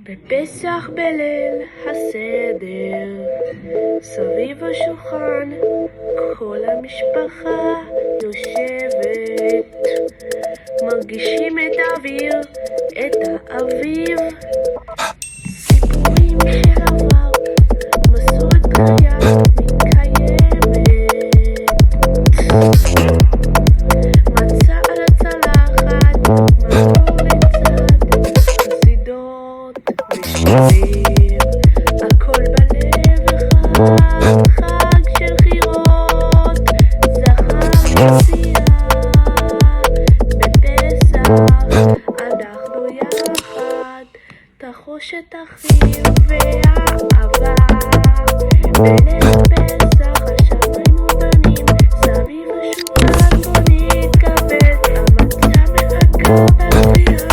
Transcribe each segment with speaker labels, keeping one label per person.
Speaker 1: בפסח בליל הסדר, סביב השולחן כל המשפחה יושבת, מרגישים את האוויר, את האביב, סיפורים של עבר, מסורת חיה מתקיימת, מצה על הצלחת, מזור לצד, חסידות ושירים, הכל בלב אחד, חג של חירות, זכר יציאה, בפסח אנחנו יחד, תחושת החיל והאהבה, בליל פסח השמיים מובנים, סביב השולחן בוא נתכבד, המצה מחכה בבריאה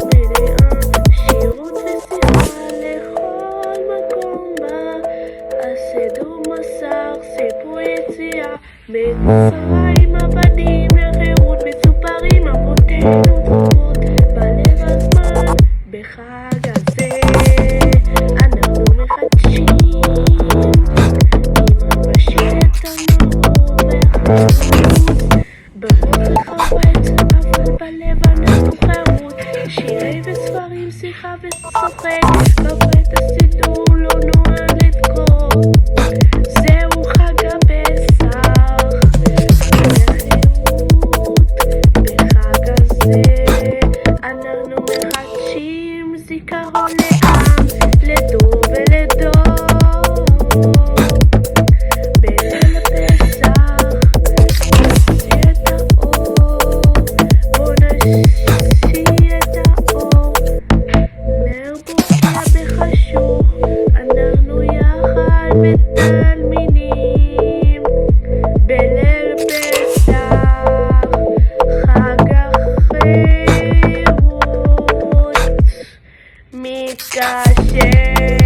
Speaker 1: מלאה, שירות ושיחה לכל מקום בה, הסדר מסך סיפור יציאה, מצרים עבדים לחירות, מצופרים אבותינו דורות, בלב הזמן בחג הזה אנחנו מחדשים עם המשיח הנאור והחירות, ברוח חפץ אבל בלב אנחנו חירות, שירי וספרים שיחה וצוחק, בברית הסידור לא נועד לתקוף, זהו חג הפסח וחירות, בחג הזה אנחנו מחדשים זיכרון לעם, לדור ולדור, בליל פסח נשיא את האור, בוא נשיא את האור, נר בוקע בחשוך, אנחנו יחד בתלמידים, בליל פסח חג החירות מתקשר.